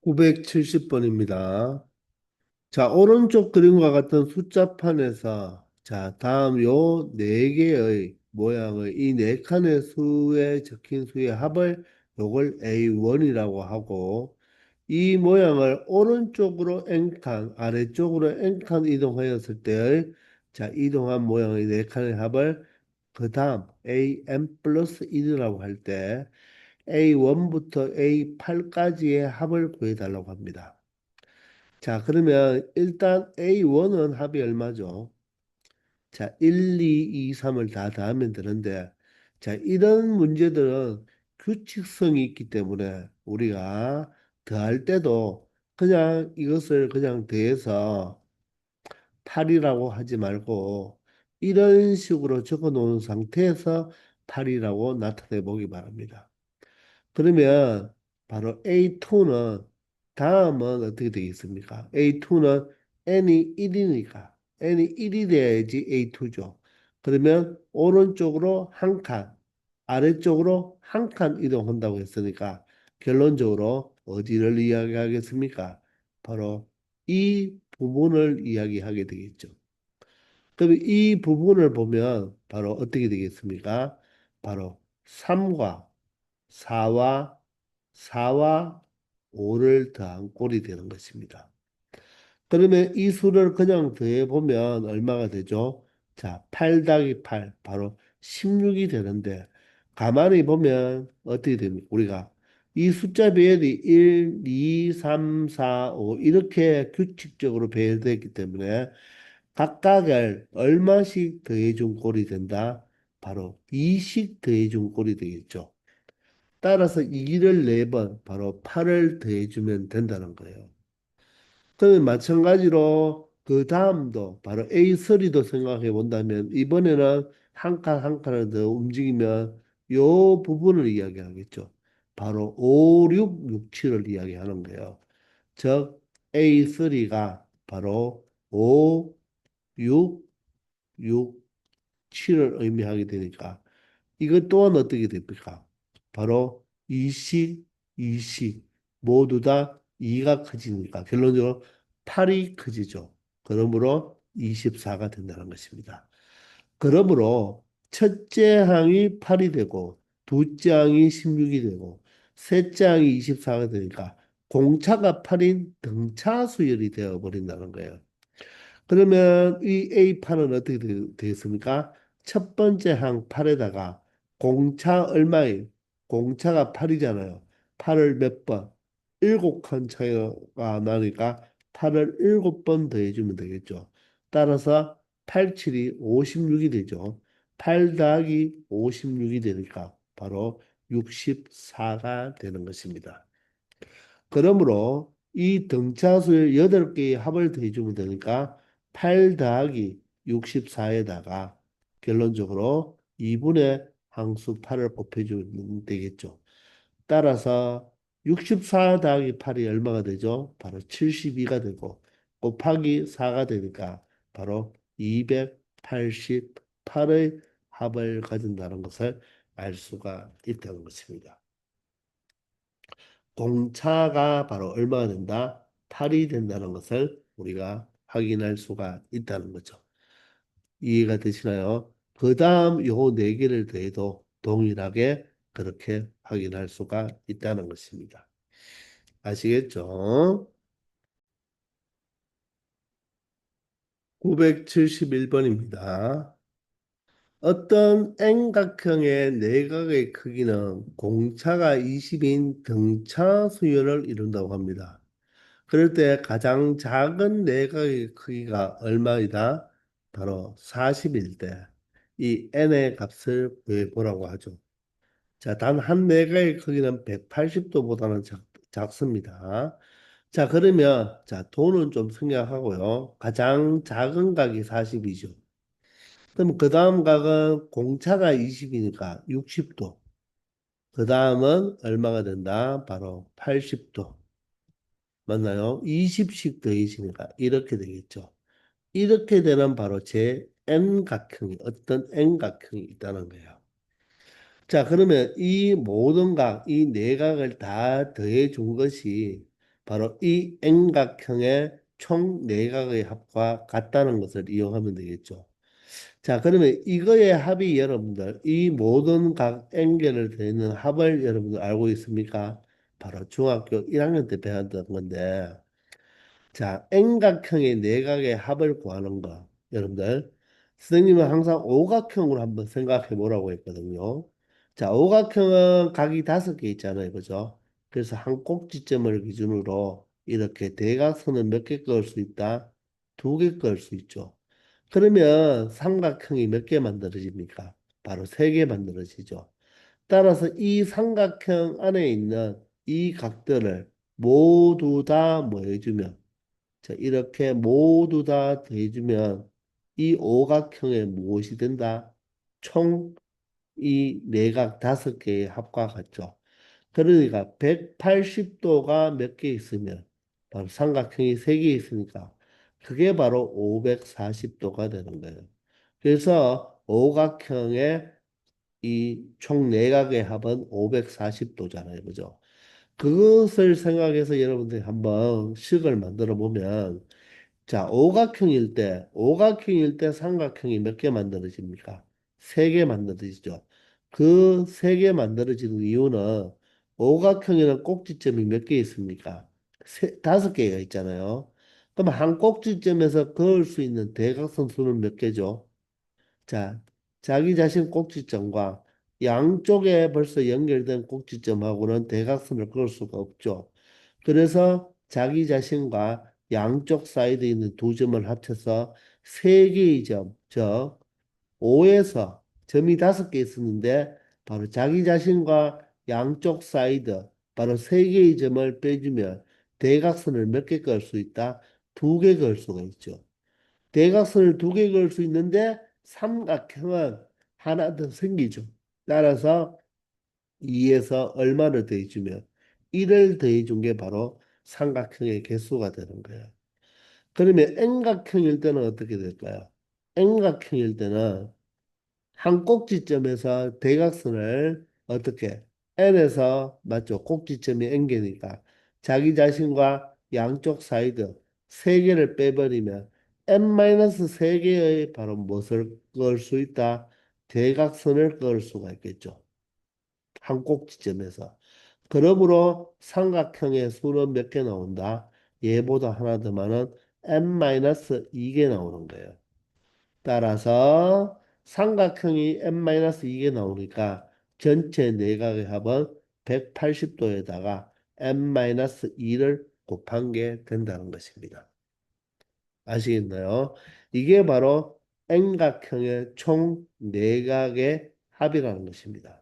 970번입니다. 자, 오른쪽 그림과 같은 숫자판에서 자, 다음 요 네 개의 모양의 이 네 칸의 수에 적힌 수의 합을 요걸 A1이라고 하고 이 모양을 오른쪽으로 N칸, 아래쪽으로 N칸 이동하였을 때의 자, 이동한 모양의 네 칸의 합을 그 다음 AM 플러스 1이라고 할 때 A1부터 A8까지의 합을 구해달라고 합니다. 자, 그러면 일단 A1은 합이 얼마죠? 자, 1, 2, 2, 3을 다 더하면 되는데, 자, 이런 문제들은 규칙성이 있기 때문에 우리가 더할 때도 그냥 이것을 그냥 더해서 8이라고 하지 말고 이런 식으로 적어 놓은 상태에서 8이라고 나타내 보기 바랍니다. 그러면 바로 A2는 다음은 어떻게 되겠습니까? A2는 n이 1이니까 n이 1이 돼야지 A2죠. 그러면 오른쪽으로 한 칸, 아래쪽으로 한 칸 이동한다고 했으니까 결론적으로 어디를 이야기하겠습니까? 바로 이 부분을 이야기하게 되겠죠. 그럼 이 부분을 보면 바로 어떻게 되겠습니까? 바로 3과 4와 5를 더한 꼴이 되는 것입니다. 그러면 이 수를 그냥 더해보면 얼마가 되죠? 자, 8 더하기 8, 바로 16이 되는데, 가만히 보면 어떻게 됩니까? 우리가 이 숫자 배열이 1, 2, 3, 4, 5 이렇게 규칙적으로 배열되어 있기 때문에 각각을 얼마씩 더해준 꼴이 된다? 바로 2씩 더해준 꼴이 되겠죠. 따라서 2를 4번, 바로 8을 더해주면 된다는 거예요. 그러면 마찬가지로 그 다음도 바로 A3도 생각해 본다면 이번에는 한 칸 한 칸을 더 움직이면 요 부분을 이야기하겠죠. 바로 5, 6, 6, 7을 이야기하는 거예요. 즉 A3가 바로 5, 6, 6, 7을 의미하게 되니까 이것 또한 어떻게 됩니까? 바로 이식, 이식 모두 다 2가 커지니까 결론적으로 8이 커지죠. 그러므로 24가 된다는 것입니다. 그러므로 첫째 항이 8이 되고 둘째 항이 16이 되고 셋째 항이 24가 되니까 공차가 8인 등차 수열이 되어 버린다는 거예요. 그러면 이 A판은 어떻게 되겠습니까? 첫 번째 항 8에다가 공차 얼마예요? 공차가 8이잖아요. 8을 몇 번? 7칸 차이가 나니까 8을 7번 더해주면 되겠죠. 따라서 8, 7이 56이 되죠. 8 더하기 56이 되니까 바로 64가 되는 것입니다. 그러므로 이 등차수의 8개의 합을 더해주면 되니까 8 더하기 64에다가 결론적으로 2분의 항수 8을 곱해주면 되겠죠. 따라서 64 더하기 8이 얼마가 되죠? 바로 72가 되고 곱하기 4가 되니까 바로 288의 합을 가진다는 것을 알 수가 있다는 것입니다. 공차가 바로 얼마가 된다? 8이 된다는 것을 우리가 확인할 수가 있다는 거죠. 이해가 되시나요? 그 다음 요 네 개를 더해도 동일하게 그렇게 확인할 수가 있다는 것입니다. 아시겠죠? 971번입니다. 어떤 N각형의 내각의 크기는 공차가 20인 등차 수열을 이룬다고 합니다. 그럴 때 가장 작은 내각의 크기가 얼마이다? 바로 40일 때 이 n의 값을 구해보라고 하죠. 자, 단 한 내각의 크기는 180도보다는 작습니다. 자, 그러면 자, 도는 좀 생략하고요. 가장 작은 각이 40이죠. 그럼 그 다음 각은 공차가 20이니까 60도. 그 다음은 얼마가 된다? 바로 80도. 맞나요? 20씩 더해지니까 이렇게 되겠죠. 이렇게 되는 바로 제 N각형이 어떤 N각형이 있다는 거예요. 자, 그러면 이 모든 각, 이 네 각을 다 더해 준 것이 바로 이 N각형의 총 내각의 합과 같다는 것을 이용하면 되겠죠. 자, 그러면 이거의 합이 여러분들, 이 모든 각 N개를 되는 합을 여러분들 알고 있습니까? 바로 중학교 1학년 때 배웠던 건데, 자, N각형의 내각의 합을 구하는 거. 여러분들, 선생님은 항상 오각형으로 한번 생각해 보라고 했거든요. 자, 오각형은 각이 5개 있잖아요. 그죠? 그래서 한 꼭지점을 기준으로 이렇게 대각선을 몇 개 그을 수 있다? 2개 그을 수 있죠. 그러면 삼각형이 몇 개 만들어집니까? 바로 3개 만들어지죠. 따라서 이 삼각형 안에 있는 이 각들을 모두 다 뭐 해주면 자, 이렇게 모두 다 더해주면 이 오각형의 무엇이 된다? 총 이 내각 5개의 합과 같죠. 그러니까 180도가 몇 개 있으면 바로 삼각형이 3개 있으니까 그게 바로 540도가 되는 거예요. 그래서 오각형의 이 총 내각의 합은 540도잖아요. 그죠? 그것을 생각해서 여러분들이 한번 식을 만들어 보면 자, 오각형일 때 삼각형이 몇 개 만들어집니까? 3개 만들어지죠. 그 3개 만들어지는 이유는 오각형에는 꼭지점이 몇 개 있습니까? 5개가 있잖아요. 그럼 한 꼭지점에서 그을 수 있는 대각선 수는 몇 개죠? 자, 자기 자신 꼭지점과 양쪽에 벌써 연결된 꼭지점하고는 대각선을 그을 수가 없죠. 그래서 자기 자신과 양쪽 사이드에 있는 두 점을 합쳐서 세 개의 점, 즉 5에서 점이 5개 있었는데 바로 자기 자신과 양쪽 사이드, 바로 세 개의 점을 빼주면 대각선을 몇 개 그을 수 있다? 2개 그을 수가 있죠. 대각선을 2개 그을 수 있는데 삼각형은 하나 더 생기죠. 따라서 2에서 얼마를 더해주면 1을 더해준 게 바로 삼각형의 개수가 되는 거예요. 그러면 N각형일 때는 어떻게 될까요? N각형일 때는 한 꼭지점에서 대각선을 어떻게 N에서 맞죠? 꼭지점이 N개니까 자기 자신과 양쪽 사이드 세 개를 빼버리면 N-3개의 바로 무엇을 그을 수 있다? 대각선을 그을 수가 있겠죠. 한 꼭지점에서. 그러므로 삼각형의 수는 몇 개 나온다? 얘보다 하나 더 많은 n-2개 나오는 거예요. 따라서 삼각형이 n-2개 나오니까 전체 내각의 합은 180도에다가 n-2를 곱한 게 된다는 것입니다. 아시겠나요? 이게 바로 N각형의 총 내각의 합이라는 것입니다.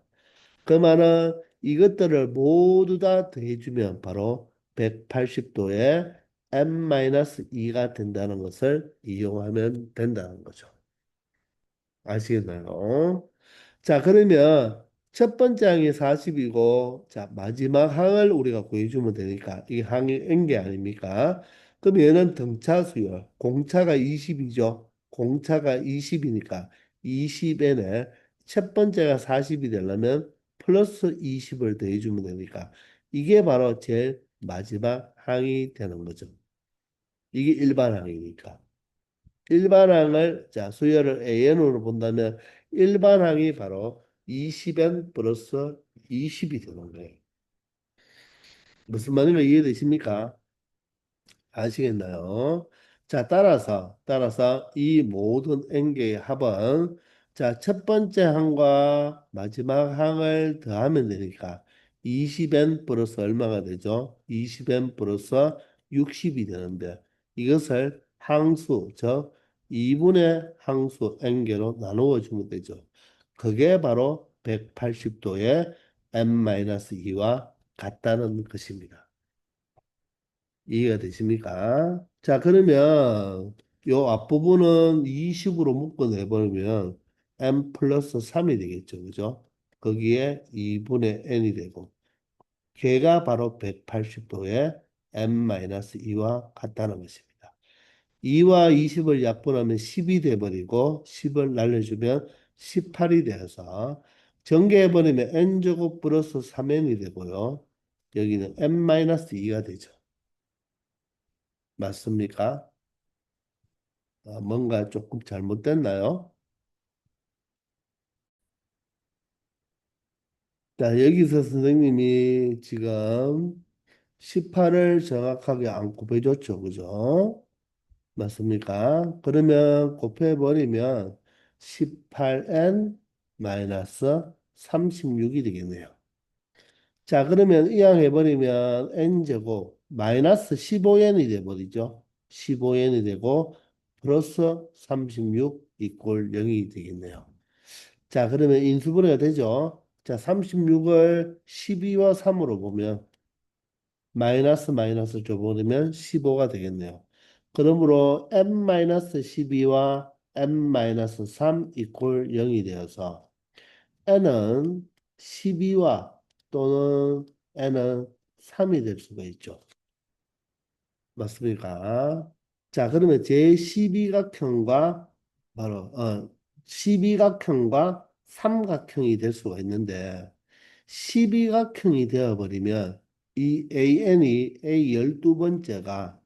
그 말은 이것들을 모두 다 더해주면 바로 180도에 n-2가 된다는 것을 이용하면 된다는 거죠. 아시겠나요? 자, 그러면 첫 번째 항이 40이고, 자, 마지막 항을 우리가 구해주면 되니까, 이 항이 N개 아닙니까? 그럼 얘는 등차 수열, 공차가 20이죠. 공차가 20이니까 20N에 첫 번째가 40이 되려면 플러스 20을 더해주면 되니까, 이게 바로 제일 마지막 항이 되는 거죠. 이게 일반 항이니까. 일반항을 자 수열을 AN으로 본다면 일반항이 바로 20N 플러스 20이 되는 거예요. 무슨 말인가 이해되십니까? 아시겠나요? 자, 따라서 이 모든 N개의 합은 자, 첫 번째 항과 마지막 항을 더하면 되니까 20N 플러스 얼마가 되죠? 20N 플러스 60이 되는데 이것을 항수, 즉 2분의 항수 N개로 나누어 주면 되죠. 그게 바로 180도의 N-2와 같다는 것입니다. 이해가 되십니까? 자, 그러면 요 앞부분은 20으로 묶어내버리면 n 플러스 3이 되겠죠. 그죠? 거기에 2분의 n이 되고 걔가 바로 180도의 n-2와 같다는 것입니다. 2와 20을 약분하면 10이 돼버리고 10을 날려주면 18이 되어서 전개해버리면 n제곱 플러스 3n이 되고요. 여기는 n-2가 되죠. 맞습니까? 뭔가 조금 잘못됐나요? 자, 여기서 선생님이 지금 18을 정확하게 안 곱해줬죠. 그죠? 맞습니까? 그러면 곱해버리면 18n 마이너스 36이 되겠네요. 자, 그러면 이항해버리면 n제곱 마이너스 15n이 돼버리죠. 15n이 되고 플러스 36 이꼴 0이 되겠네요. 자, 그러면 인수분해가 되죠. 자, 36을 12와 3으로 보면 마이너스 마이너스 줘버리면 15가 되겠네요. 그러므로 n-12와 n-3 이꼴 0이 되어서 n은 12와 또는 n은 3이 될 수가 있죠. 맞습니까? 자, 그러면 제12각형과 바로 12각형과 삼각형이 될 수가 있는데 12각형이 되어버리면 이 AN이 A 12번째가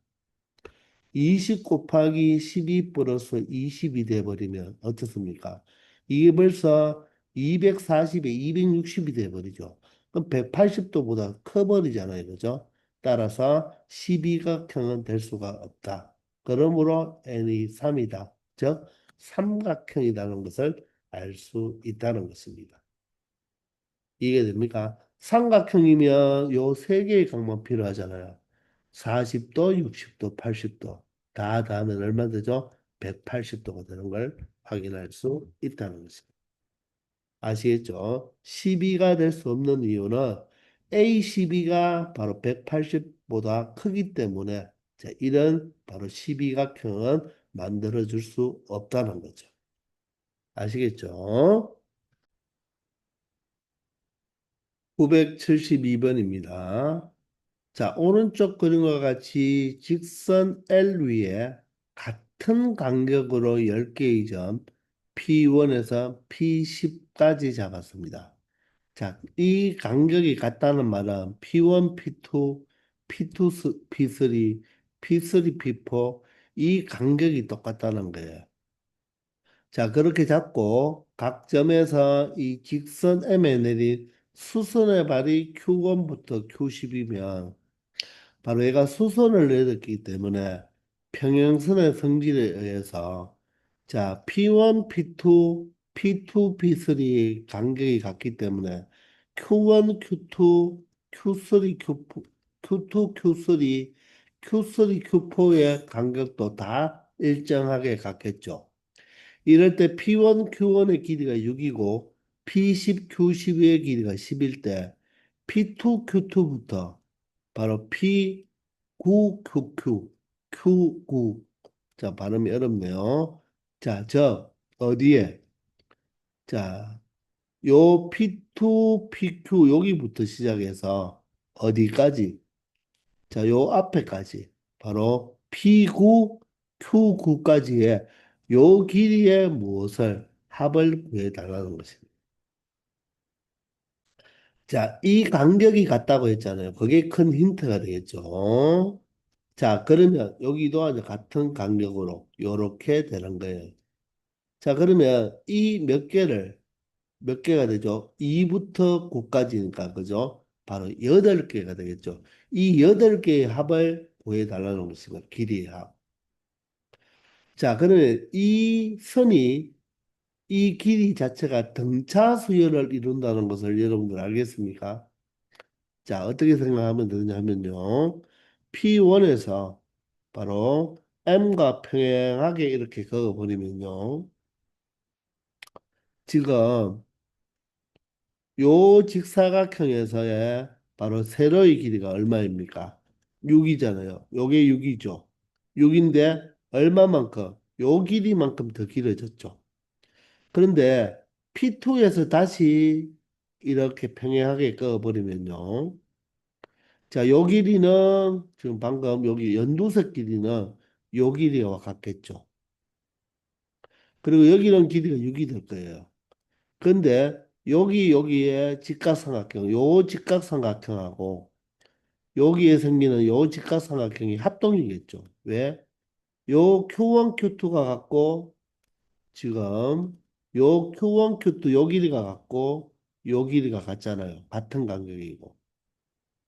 20 곱하기 12 플러스 20이 돼버리면 어떻습니까? 이게 벌써 240에 260이 돼버리죠. 그럼 180도보다 커버리잖아요. 그죠? 따라서 12각형은 될 수가 없다. 그러므로 n이 3이다. 즉, 삼각형이라는 것을 알 수 있다는 것입니다. 이해됩니까? 삼각형이면 요 세 개의 각만 필요하잖아요. 40도, 60도, 80도. 다 하면 얼마 되죠? 180도가 되는 걸 확인할 수 있다는 것입니다. 아시겠죠? 12가 될 수 없는 이유는 A12가 바로 180보다 크기 때문에 자, 이런 바로 12각형은 만들어 줄 수 없다는 거죠. 아시겠죠? 972번입니다. 자, 오른쪽 그림과 같이 직선 L 위에 같은 간격으로 10개의 점 P1에서 P10까지 잡았습니다. 자, 이 간격이 같다는 말은 P1, P2, P2, P3, P3, P4 이 간격이 똑같다는 거예요. 자, 그렇게 잡고 각 점에서 이 직선 M에 내린 수선의 발이 Q1부터 Q10이면 바로 얘가 수선을 내렸기 때문에 평행선의 성질에 의해서 자 P1, P2, P2, P3 간격이 같기 때문에 Q1, Q2, Q3, Q4, Q2, Q3, Q3, Q4의 간격도 다 일정하게 같겠죠. 이럴 때 P1, Q1의 길이가 6이고 P10, Q12의 길이가 10일 때 P2, Q2부터 바로 P9, QQ, Q9. 자, 발음이 어렵네요. 자, 어디에? 자, 요 P2, PQ 여기부터 시작해서 어디까지? 자, 요 앞에까지. 바로 P9, Q9까지의 요 길이의 무엇을 합을 구해달라는 것입니다. 자, 이 간격이 같다고 했잖아요. 그게 큰 힌트가 되겠죠. 자, 그러면 여기도 이제 같은 간격으로 요렇게 되는 거예요. 자, 그러면 이 몇 개가 되죠? 2부터 9까지니까, 그죠? 바로 8개가 되겠죠. 이 8개의 합을 구해달라는 것입니다. 길이의 합. 자, 그러면 이 선이, 이 길이 자체가 등차 수열을 이룬다는 것을 여러분들 알겠습니까? 자, 어떻게 생각하면 되냐면요. P1에서 바로 M과 평행하게 이렇게 그어버리면요. 지금 요 직사각형에서의 바로 세로의 길이가 얼마입니까? 6이잖아요. 요게 6이죠. 6인데 얼마만큼? 요 길이만큼 더 길어졌죠. 그런데 P2에서 다시 이렇게 평행하게 그어버리면요. 자, 요 길이는 지금 방금 여기 연두색 길이는 요 길이와 같겠죠. 그리고 여기는 길이가 6이 될 거예요. 근데 여기에 직각삼각형, 요 직각삼각형하고 여기에 생기는 요 직각삼각형이 합동이겠죠. 왜? 요 Q1, Q2가 같고 지금 요 Q1, Q2 요 길이가 같고 요 길이가 같잖아요. 같은 간격이고.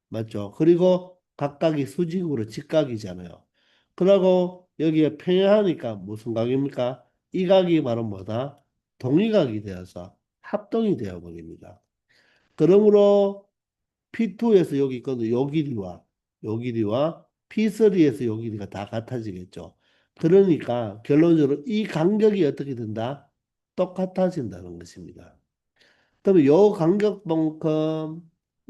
맞죠? 그리고 각각이 수직으로 직각이잖아요. 그러고 여기에 평행하니까 무슨 각입니까? 이 각이 바로 뭐다? 동위각이 되어서 합동이 되어 버립니다. 그러므로 P2에서 여기 있거든. 요 길이와 P3에서 요 길이가 다 같아지겠죠. 그러니까 결론적으로 이 간격이 어떻게 된다? 똑같아진다는 것입니다. 그러면 요 간격만큼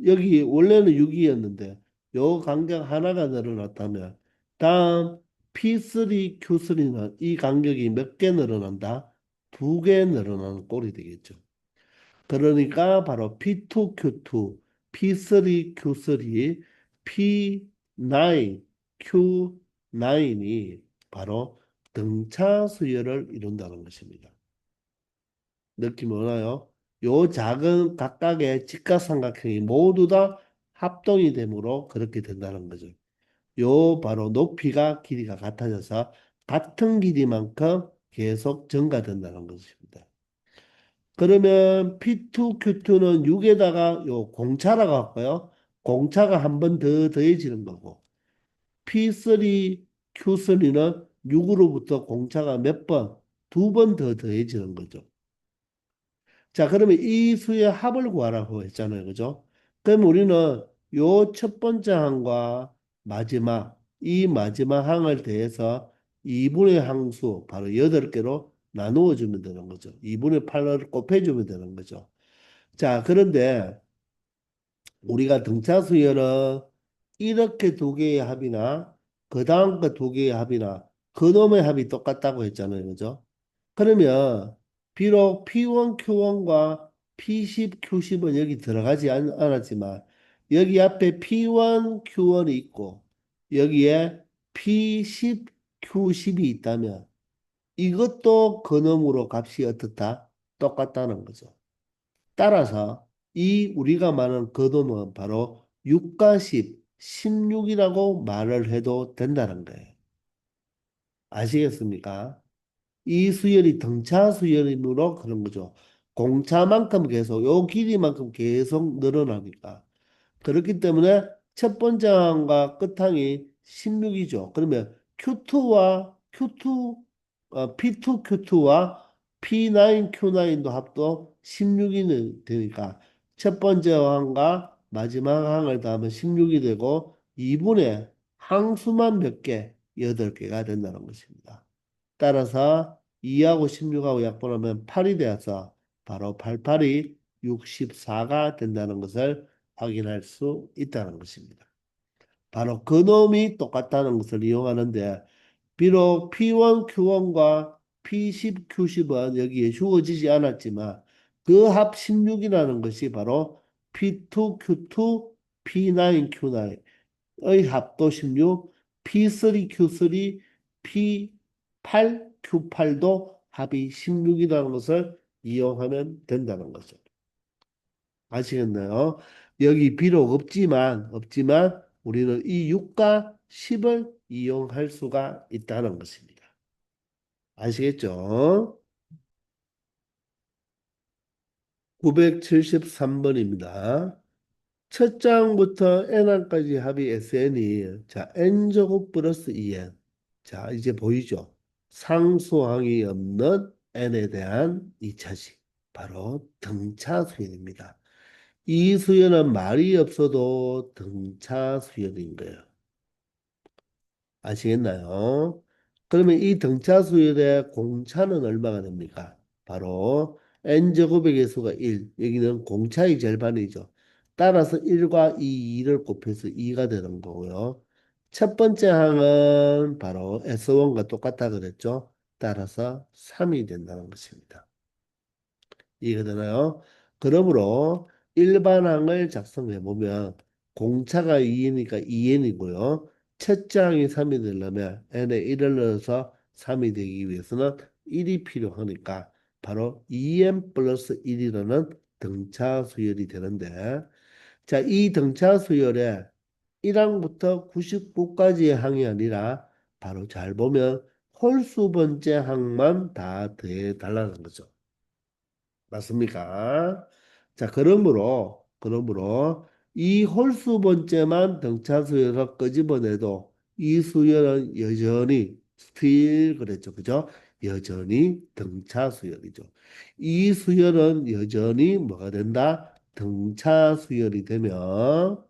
여기 원래는 6이었는데 요 간격 하나가 늘어났다면 다음 P3, Q3는 이 간격이 몇 개 늘어난다? 두 개 늘어나는 꼴이 되겠죠. 그러니까 바로 P2, Q2, P3, Q3, P9, Q9이 바로 등차 수열을 이룬다는 것입니다. 느낌 오나요? 요 작은 각각의 직각삼각형이 모두 다 합동이 되므로 그렇게 된다는 거죠. 요 바로 높이가 길이가 같아져서 같은 길이만큼 계속 증가된다는 것입니다. 그러면 P2, Q2는 6에다가 요 공차라고 할까요? 공차가 한 번 더 더해지는 거고 P3, Q3는 6으로부터 공차가 몇 번? 두 번 더 더해지는 거죠. 자, 그러면 이 수의 합을 구하라고 했잖아요. 그죠? 그럼 우리는 요 첫 번째 항과 마지막, 이 마지막 항을 대해서 2분의 항수, 바로 8개로 나누어 주면 되는 거죠. 2분의 8을 곱해주면 되는 거죠. 자, 그런데 우리가 등차 수열은 이렇게 두 개의 합이나 그 다음 거 두 개의 합이나 그놈의 합이 똑같다고 했잖아요. 그죠? 그러면 비록 P1, Q1과 P10, Q10은 여기 들어가지 않았지만 여기 앞에 P1, Q1이 있고 여기에 P10, Q10이 있다면 이것도 그놈으로 값이 어떻다? 똑같다는 거죠. 따라서 이 우리가 말하는 거놈은 바로 6과 10, 16이라고 말을 해도 된다는 거예요. 아시겠습니까? 이 수열이 등차 수열이므로 그런 거죠. 공차만큼 계속, 요 길이만큼 계속 늘어나니까. 그렇기 때문에 첫 번째 항과 끝항이 16이죠. 그러면 Q2와 Q2, P2, Q2와 P9, Q9도 합도 16이 되니까 첫 번째 항과 마지막 항을 더하면 16이 되고 2분의 항수만 몇 개? 8개가 된다는 것입니다. 따라서 2하고 16하고 약분하면 8이 되어서 바로 88이 64가 된다는 것을 확인할 수 있다는 것입니다. 바로 그 놈이 똑같다는 것을 이용하는데 비록 P1, Q1과 P10, Q10은 여기에 주어지지 않았지만 그 합 16이라는 것이 바로 P2, Q2, P9, Q9의 합도 16, P3, Q3, P8, Q8도 합이 16이라는 것을 이용하면 된다는 거죠. 아시겠나요? 여기 비록 없지만 우리는 이 6과 10을 이용할 수가 있다는 것입니다. 아시겠죠? 973번입니다. 첫 장부터 n항까지 합이 sn이 자 n제곱 플러스 2n 자 이제 보이죠? 상수항이 없는 n에 대한 2차식 바로 등차 수열입니다. 이 수열은 말이 없어도 등차 수열인 거예요. 아시겠나요? 그러면 이 등차 수열의 공차는 얼마가 됩니까? 바로 n제곱의 개수가 1. 여기는 공차의 절반이죠. 따라서 1과 2를 곱해서 2가 되는 거고요. 첫 번째 항은 바로 S1과 똑같다 그랬죠. 따라서 3이 된다는 것입니다. 이해가 되나요? 그러므로 일반항을 작성해 보면 공차가 2이니까 2n이고요. 첫 장이 3이 되려면 n에 1을 넣어서 3이 되기 위해서는 1이 필요하니까 바로 2n 플러스 1이라는 등차 수열이 되는데 자, 이 등차 수열에 1항부터 99까지의 항이 아니라 바로 잘 보면 홀수 번째 항만 다 더해 달라는 거죠. 맞습니까? 자, 그러므로 이 홀수 번째만 등차수열에서 끄집어내도 이 수열은 여전히 스틸 그랬죠. 그죠? 여전히 등차수열이죠. 이 수열은 여전히 뭐가 된다? 등차수열이 되면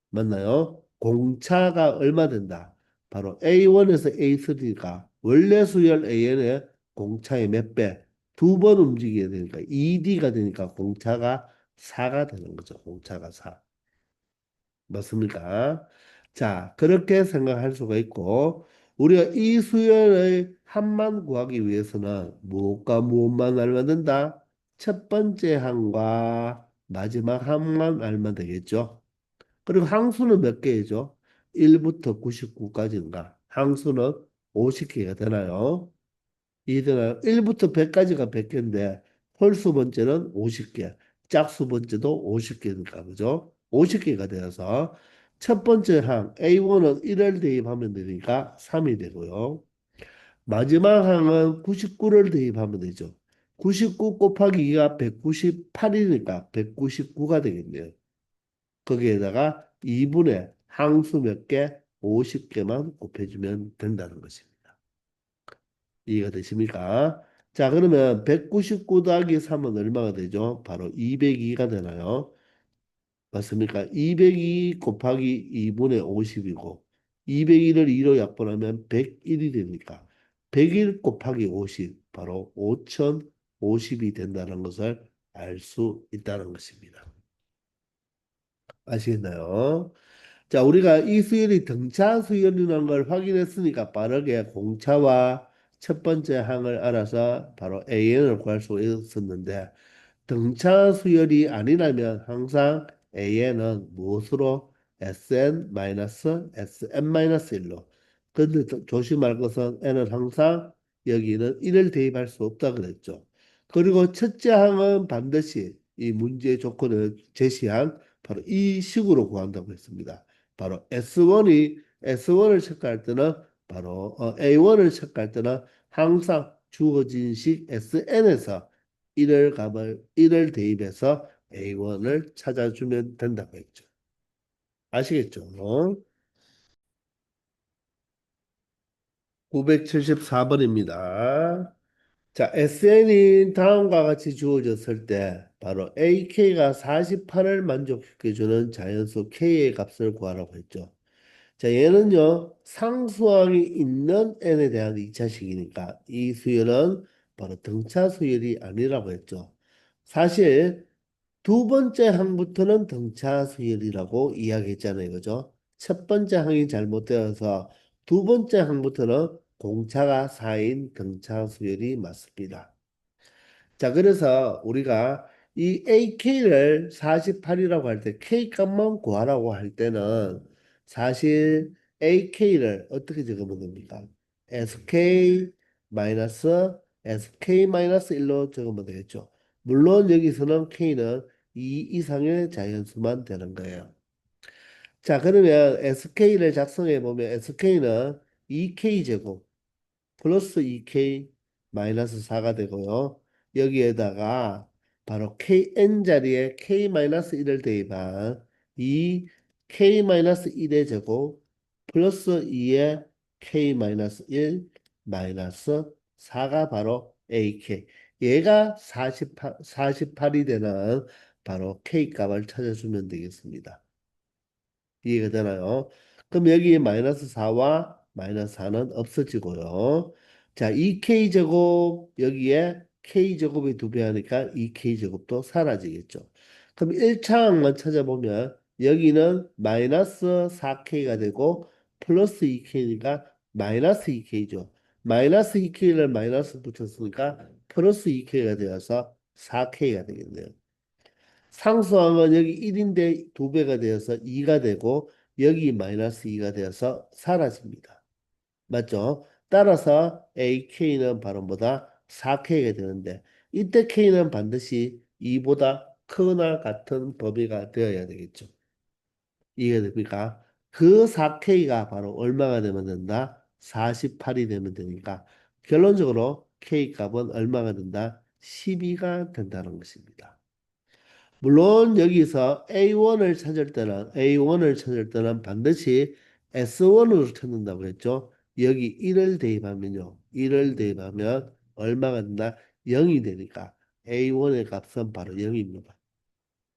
맞나요? 공차가 얼마 된다? 바로 A1에서 A3가 원래 수열 AN의 공차의 몇 배? 두 번 움직여야 되니까 2D가 되니까 공차가 4가 되는 거죠. 공차가 4. 맞습니까? 자, 그렇게 생각할 수가 있고 우리가 이 수열의 합만 구하기 위해서는 무엇과 무엇만 알면 된다? 첫 번째 항과 마지막 항만 알면 되겠죠. 그리고 항수는 몇 개죠? 1부터 99까지인가? 항수는 50개가 되나요? 이 되나요? 1부터 100까지가 100개인데 홀수 번째는 50개, 짝수 번째도 50개니까 그죠? 50개가 되어서 첫 번째 항 A1은 1을 대입하면 되니까 3이 되고요. 마지막 항은 99를 대입하면 되죠. 99 곱하기 2가 198이니까 199가 되겠네요. 거기에다가 2분의 항수 몇 개? 50개만 곱해주면 된다는 것입니다. 이해가 되십니까? 자, 그러면 199 더하기 3은 얼마가 되죠? 바로 202가 되나요? 맞습니까? 202 곱하기 2분의 50이고 201을 2로 약분하면 101이 되니까 101 곱하기 50 바로 5050이 된다는 것을 알 수 있다는 것입니다. 아시겠나요? 자, 우리가 이 수열이 등차 수열이라는 걸 확인했으니까 빠르게 공차와 첫 번째 항을 알아서 바로 AN을 구할 수 있었는데 등차 수열이 아니라면 항상 AN은 무엇으로 SN-SM-1로 근데 조심할 것은 N은 항상 여기는 1을 대입할 수 없다 그랬죠. 그리고 첫째 항은 반드시 이 문제의 조건을 제시한 바로 이 식으로 구한다고 했습니다. 바로 S1을 체크할 때는 바로 A1을 체크할 때는 항상 주어진 식 SN에서 1을 대입해서 A1을 찾아주면 된다고 했죠. 아시겠죠? 974번입니다. 자, SN이 다음과 같이 주어졌을 때 바로 AK가 48을 만족시켜주는 자연수 K의 값을 구하라고 했죠. 자, 얘는요, 상수항이 있는 n에 대한 2차식이니까 이 수열은 바로 등차 수열이 아니라고 했죠. 사실 두 번째 항부터는 등차 수열이라고 이야기했잖아요. 그죠? 첫 번째 항이 잘못되어서 두 번째 항부터는 공차가 4인 등차 수열이 맞습니다. 자, 그래서 우리가 이 AK를 48이라고 할 때 K 값만 구하라고 할 때는 사실 AK를 어떻게 적으면 됩니까? SK 마이너스 SK 마이너스 1로 적으면 되겠죠. 물론 여기서는 K는 2 이상의 자연수만 되는 거예요. 자, 그러면 SK를 작성해 보면 SK는 2K 제곱 플러스 2K 마이너스 4가 되고요. 여기에다가 바로 KN 자리에 K 마이너스 1을 대입한 이 K 마이너스 1의 제곱 플러스 2의 K 마이너스 1 마이너스 4가 바로 AK. 얘가 48이 되는 바로 K 값을 찾아주면 되겠습니다. 이해가 되나요? 그럼 여기 마이너스 4와 마이너스 4는 없어지고요. 자, 2K제곱 여기에 K제곱이 2배 하니까 2K제곱도 사라지겠죠. 그럼 1차 항만 찾아보면 여기는 마이너스 4K가 되고 플러스 2K니까 마이너스 2K죠. 마이너스 2K를 마이너스 붙였으니까 플러스 2K가 되어서 4K가 되겠네요. 상수항은 여기 1인데 2배가 되어서 2가 되고 여기 마이너스 2가 되어서 사라집니다. 맞죠? 따라서 AK는 바로 뭐다? 4K가 되는데 이때 K는 반드시 2보다 크거나 같은 범위가 되어야 되겠죠. 이해가 됩니까? 그 4K가 바로 얼마가 되면 된다? 48이 되면 되니까 결론적으로 K 값은 얼마가 된다? 12가 된다는 것입니다. 물론 여기서 A1을 찾을 때는 반드시 S1으로 찾는다고 했죠. 여기 1을 대입하면요. 1을 대입하면 얼마가 된다? 0이 되니까 A1의 값은 바로 0입니다.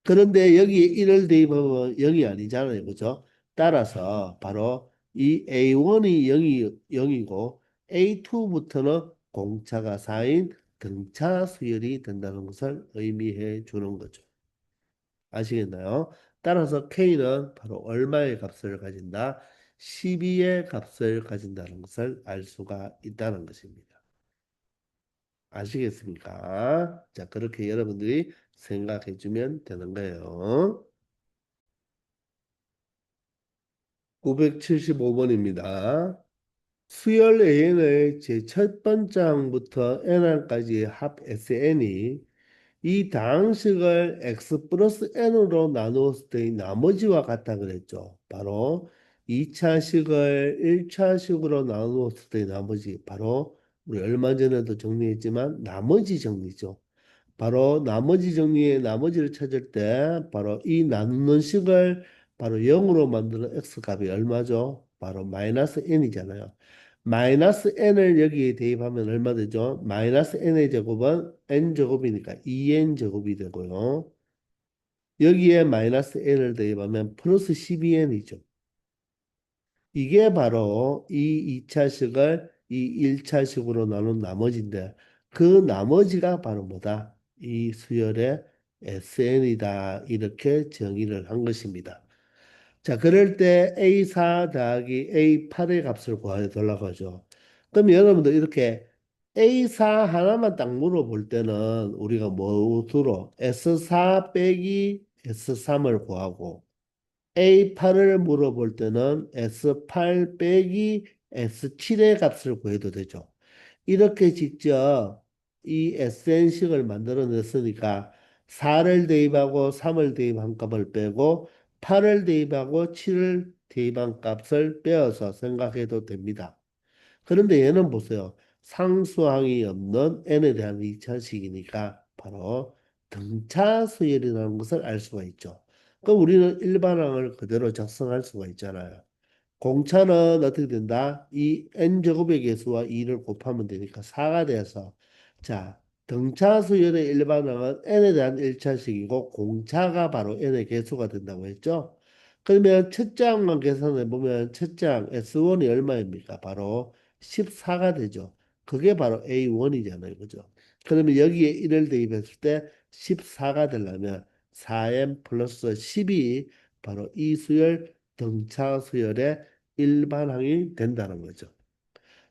그런데 여기에 1을 대입하면 0이 아니잖아요. 그죠? 따라서 바로 이 A1이 0이고 A2부터는 공차가 4인 등차 수열이 된다는 것을 의미해 주는 거죠. 아시겠나요? 따라서 K는 바로 얼마의 값을 가진다? 12의 값을 가진다는 것을 알 수가 있다는 것입니다. 아시겠습니까? 자, 그렇게 여러분들이 생각해 주면 되는 거예요. 975번입니다. 수열 AN의 제첫 번째 항부터 N항까지의 합 SN이 이 다항식을 x 플러스 n으로 나누었을 때의 나머지와 같다 그랬죠. 바로 2차식을 1차식으로 나누었을 때의 나머지, 바로 우리 얼마 전에도 정리했지만 나머지 정리죠. 바로 나머지 정리의 나머지를 찾을 때 바로 이 나누는 식을 바로 0으로 만드는 x 값이 얼마죠? 바로 마이너스 n이잖아요. 마이너스 n을 여기에 대입하면 얼마 되죠? 마이너스 n의 제곱은 n 제곱이니까 2n 제곱이 되고요. 여기에 마이너스 n을 대입하면 플러스 12n이죠. 이게 바로 이 2차식을 이 1차식으로 나눈 나머지인데 그 나머지가 바로 뭐다? 이 수열의 SN이다. 이렇게 정의를 한 것입니다. 자, 그럴 때 A4 더하기 A8의 값을 구해달라고 하죠. 그럼 여러분들 이렇게 A4 하나만 딱 물어볼 때는 우리가 뭐로 S4 빼기 S3을 구하고 A8을 물어볼 때는 S8 빼기 S7의 값을 구해도 되죠. 이렇게 직접 이 SN식을 만들어냈으니까 4를 대입하고 3을 대입한 값을 빼고 8을 대입하고 7을 대입한 값을 빼어서 생각해도 됩니다. 그런데 얘는 보세요. 상수항이 없는 n에 대한 2차식이니까 바로 등차 수열이라는 것을 알 수가 있죠. 그럼 우리는 일반항을 그대로 작성할 수가 있잖아요. 공차는 어떻게 된다? 이 n제곱의 개수와 2를 곱하면 되니까 4가 돼서 자, 등차 수열의 일반항은 n에 대한 1차식이고 공차가 바로 n의 개수가 된다고 했죠? 그러면 첫째 항만 계산해 보면 첫째 항 S1이 얼마입니까? 바로 14가 되죠. 그게 바로 A1이잖아요. 그죠? 그러면 여기에 1을 대입했을 때 14가 되려면 4m 플러스 10이 바로 이 수열 등차 수열의 일반항이 된다는 거죠.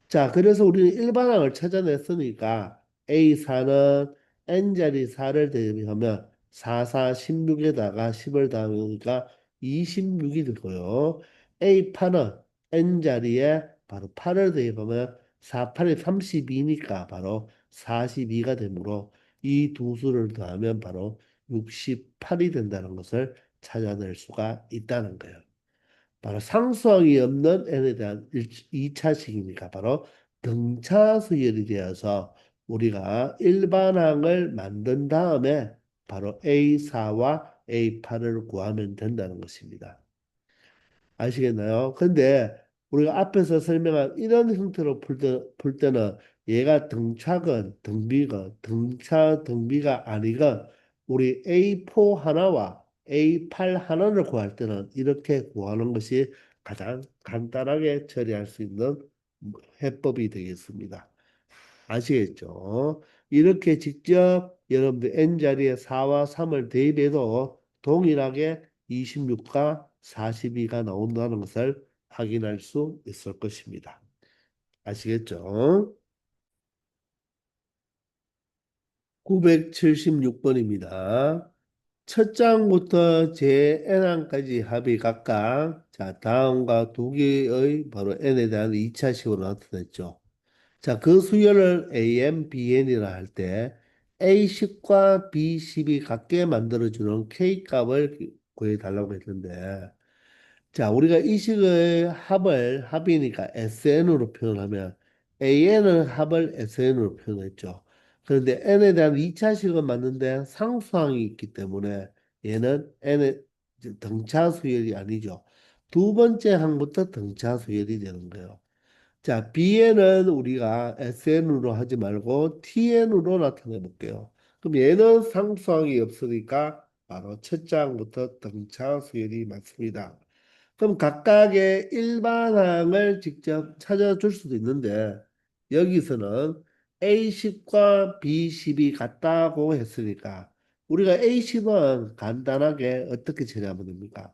자, 그래서 우리는 일반항을 찾아냈으니까 A4는 N자리 4를 대비하면 4, 4, 16에다가 10을 더하니까 26이 되고요. A8은 N자리에 바로 8을 대입하면 4, 8이 32니까 바로 42가 되므로 이 두 수를 더하면 바로 68이 된다는 것을 찾아낼 수가 있다는 거예요. 바로 상수항이 없는 n에 대한 2차식이니까 바로 등차 수열이 되어서 우리가 일반항을 만든 다음에 바로 A4와 A8을 구하면 된다는 것입니다. 아시겠나요? 근데 우리가 앞에서 설명한 이런 형태로 풀 때는 얘가 등차건 등비건 등차 등비가 아니건 우리 A4 하나와 A8 하나를 구할 때는 이렇게 구하는 것이 가장 간단하게 처리할 수 있는 해법이 되겠습니다. 아시겠죠? 이렇게 직접 여러분들 n자리에 4와 3을 대입해도 동일하게 26과 42가 나온다는 것을 확인할 수 있을 것입니다. 아시겠죠? 976번입니다. 첫 장부터 제 n항까지 합이 각각 자 다음과 두 개의 바로 n에 대한 2차식으로 나타냈죠. 자, 그 수열을 AM, BN이라 할 때 A10과 B10이 같게 만들어주는 K값을 구해달라고 했는데 자, 우리가 이 식의 합이니까 SN으로 표현하면 AN은 합을 SN으로 표현했죠. 그런데 N에 대한 2차식은 맞는데 상수항이 있기 때문에 얘는 N의 등차 수열이 아니죠. 두 번째 항부터 등차 수열이 되는 거예요. 자, B에는 우리가 SN으로 하지 말고 TN으로 나타내 볼게요. 그럼 얘는 상수항이 없으니까 바로 첫 장부터 등차 수열이 맞습니다. 그럼 각각의 일반항을 직접 찾아줄 수도 있는데 여기서는 A식과 B식이 같다고 했으니까 우리가 A식은 간단하게 어떻게 처리하면 됩니까?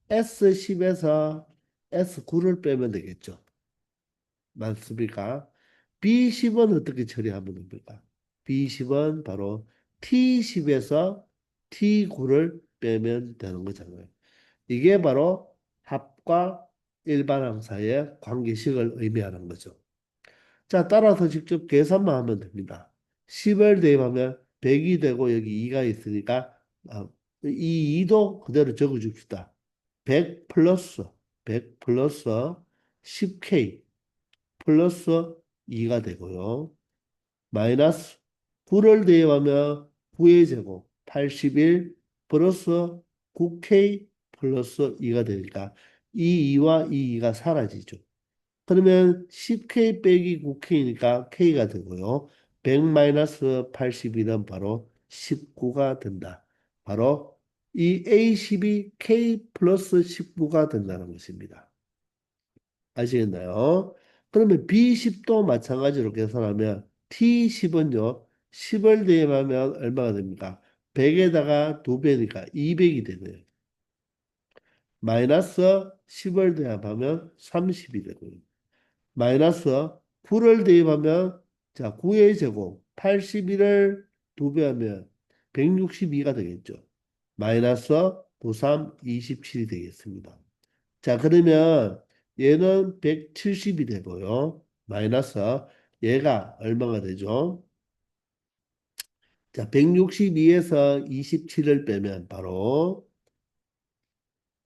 S10에서 S9를 빼면 되겠죠. 맞습니까? B10은 어떻게 처리하면 됩니까? B10은 바로 T10에서 T9를 빼면 되는 거잖아요. 이게 바로 합과 일반항 사이의 관계식을 의미하는 거죠. 자, 따라서 직접 계산만 하면 됩니다. 10을 대입하면 100이 되고 여기 2가 있으니까 이 2도 그대로 적어줍시다. 100 플러스 100 플러스 10K 플러스 2가 되고요. 마이너스 9를 대입하면 9의 제곱 81 플러스 9K 플러스 2가 되니까 이 2와 이 2가 사라지죠. 그러면 10K 빼기 9K니까 K가 되고요. 100 마이너스 82는 바로 19가 된다. 바로 이 A12 K 플러스 19가 된다는 것입니다. 아시겠나요? 그러면 B10도 마찬가지로 계산하면 T10은요. 10을 대입하면 얼마가 됩니까? 100에다가 2배니까 200이 되네요. 마이너스 10을 대입하면 30이 되고요. 마이너스 9를 대입하면 자 9의 제곱 81을 2배하면 162가 되겠죠. 마이너스 93 27이 되겠습니다. 자, 그러면 얘는 170이 되고요. 마이너스 얘가 얼마가 되죠? 자, 162에서 27을 빼면 바로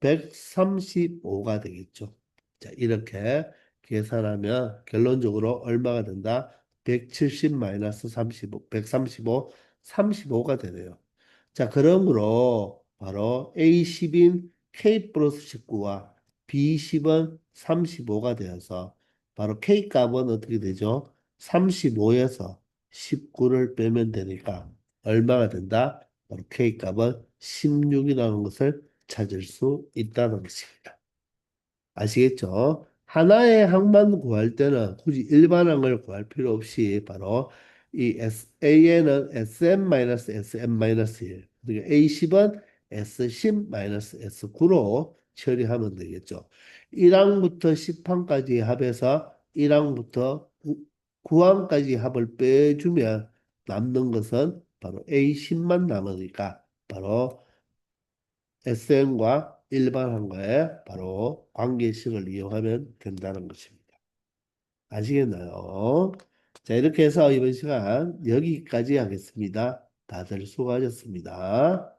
135가 되겠죠. 자, 이렇게 계산하면 결론적으로 얼마가 된다? 170 마이너스 35, 135, 35가 되네요. 자, 그러므로 바로 A10인 K 플러스 19와 B10은 35가 되어서 바로 K 값은 어떻게 되죠? 35에서 19를 빼면 되니까 얼마가 된다? 바로 K 값은 16이라는 것을 찾을 수 있다는 것입니다. 아시겠죠? 하나의 항만 구할 때는 굳이 일반항을 구할 필요 없이 바로 이 AN은 SM-SM-1 그러니까 A10은 S10-S9로 처리하면 되겠죠. 1항부터 10항까지 합해서 1항부터 9항까지 합을 빼주면 남는 것은 바로 A10만 남으니까 바로 SN과 일반항과의 바로 관계식을 이용하면 된다는 것입니다. 아시겠나요? 자, 이렇게 해서 이번 시간 여기까지 하겠습니다. 다들 수고하셨습니다.